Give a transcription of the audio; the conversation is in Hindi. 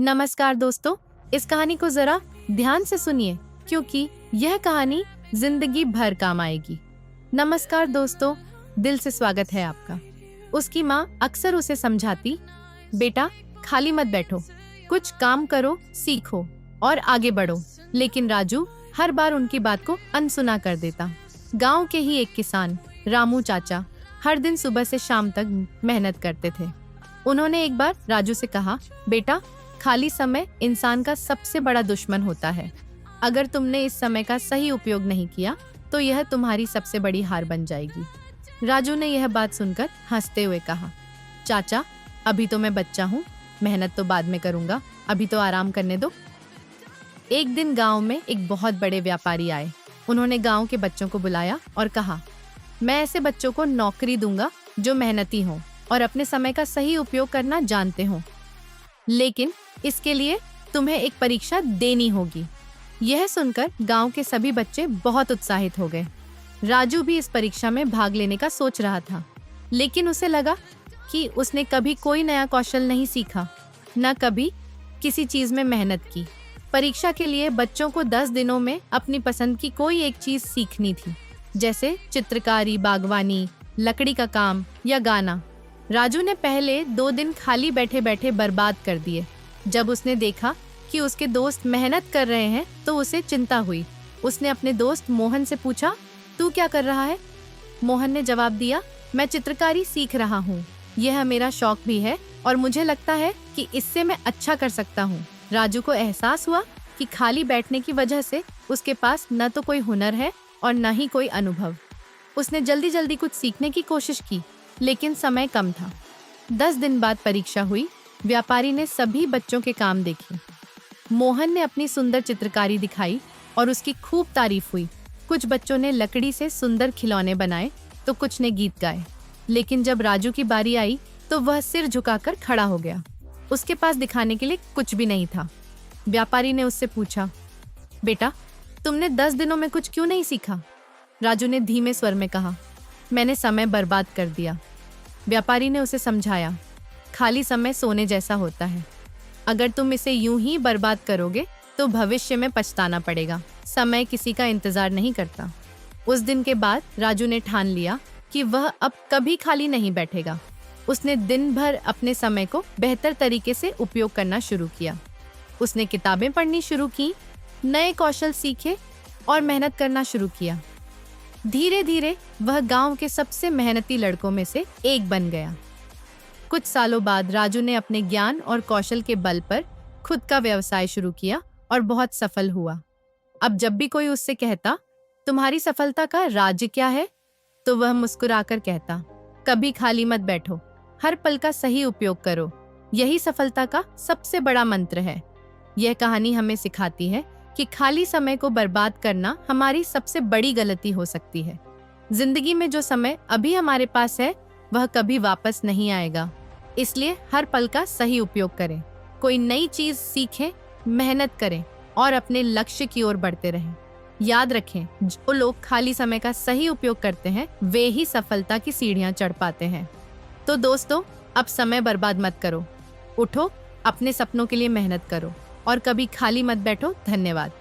नमस्कार दोस्तों, इस कहानी को जरा ध्यान से सुनिए क्योंकि यह कहानी जिंदगी भर काम आएगी। नमस्कार दोस्तों, दिल से स्वागत है आपका। उसकी माँ अक्सर उसे समझाती, बेटा खाली मत बैठो, कुछ काम करो, सीखो और आगे बढ़ो। लेकिन राजू हर बार उनकी बात को अनसुना कर देता। गांव के ही एक किसान रामू चाचा हर दिन सुबह से शाम तक मेहनत करते थे। उन्होंने एक बार राजू से कहा, बेटा खाली समय इंसान का सबसे बड़ा दुश्मन होता है। अगर तुमने इस समय का सही उपयोग नहीं किया तो यह तुम्हारी सबसे बड़ी हार बन जाएगी। राजू ने यह बात सुनकर हंसते हुए कहा, चाचा अभी तो मैं बच्चा हूँ, मेहनत तो बाद में करूँगा, अभी तो आराम करने दो। एक दिन गांव में एक बहुत बड़े व्यापारी आए। उन्होंने गांव के बच्चों को बुलाया और कहा, मैं ऐसे बच्चों को नौकरी दूंगा जो मेहनती हों और अपने समय का सही उपयोग करना जानते हों। लेकिन इसके लिए तुम्हें एक परीक्षा देनी होगी। यह सुनकर गांव के सभी बच्चे बहुत उत्साहित हो गए। राजू भी इस परीक्षा में भाग लेने का सोच रहा था, लेकिन उसे लगा कि उसने कभी कोई नया कौशल नहीं सीखा, न कभी किसी चीज में मेहनत की। परीक्षा के लिए बच्चों को 10 दिनों में अपनी पसंद की कोई एक चीज सीखनी थी, जैसे चित्रकारी, बागवानी, लकड़ी का काम या गाना। राजू ने पहले 2 दिन खाली बैठे बैठे बर्बाद कर दिए। जब उसने देखा कि उसके दोस्त मेहनत कर रहे हैं तो उसे चिंता हुई। उसने अपने दोस्त मोहन से पूछा, तू क्या कर रहा है? मोहन ने जवाब दिया, मैं चित्रकारी सीख रहा हूँ। यह मेरा शौक भी है और मुझे लगता है कि इससे मैं अच्छा कर सकता हूँ। राजू को एहसास हुआ कि खाली बैठने की वजह से उसके पास न तो कोई हुनर है और न ही कोई अनुभव। उसने जल्दी जल्दी कुछ सीखने की कोशिश की, लेकिन समय कम था। 10 दिन बाद परीक्षा हुई। व्यापारी ने सभी बच्चों के काम देखे। मोहन ने अपनी सुंदर चित्रकारी दिखाई और उसकी खूब तारीफ हुई। कुछ बच्चों ने लकड़ी से सुंदर खिलौने बनाए तो कुछ ने गीत गाए। लेकिन जब राजू की बारी आई तो वह सिर झुकाकर खड़ा हो गया। उसके पास दिखाने के लिए कुछ भी नहीं था। व्यापारी ने उससे पूछा, बेटा तुमने 10 दिनों में कुछ क्यों नहीं सीखा? राजू ने धीमे स्वर में कहा, मैंने समय बर्बाद कर दिया। व्यापारी ने उसे समझाया, खाली समय सोने जैसा होता है। अगर तुम इसे यूं ही बर्बाद करोगे तो भविष्य में पछताना पड़ेगा। समय किसी का इंतजार नहीं करता। उस दिन के बाद राजू ने ठान लिया कि वह अब कभी खाली नहीं बैठेगा। उसने दिन भर अपने समय को बेहतर तरीके से उपयोग करना शुरू किया। उसने किताबें पढ़नी शुरू की, नए कौशल सीखे और मेहनत करना शुरू किया। धीरे धीरे वह गांव के सबसे मेहनती लड़कों में से एक बन गया। कुछ सालों बाद राजू ने अपने ज्ञान और कौशल के बल पर खुद का व्यवसाय शुरू किया और बहुत सफल हुआ। अब जब भी कोई उससे कहता, तुम्हारी सफलता का राज क्या है, तो वह मुस्कुराकर कहता, कभी खाली मत बैठो, हर पल का सही उपयोग करो, यही सफलता का सबसे बड़ा मंत्र है। यह कहानी हमें सिखाती है कि खाली समय को बर्बाद करना हमारी सबसे बड़ी गलती हो सकती है। जिंदगी में जो समय अभी हमारे पास है वह कभी वापस नहीं आएगा, इसलिए हर पल का सही उपयोग करें। कोई नई चीज सीखें, मेहनत करें और अपने लक्ष्य की ओर बढ़ते रहें। याद रखें, जो लोग खाली समय का सही उपयोग करते हैं वे ही सफलता की सीढ़ियां चढ़ पाते हैं। तो दोस्तों, अब समय बर्बाद मत करो, उठो, अपने सपनों के लिए मेहनत करो और कभी खाली मत बैठो। धन्यवाद।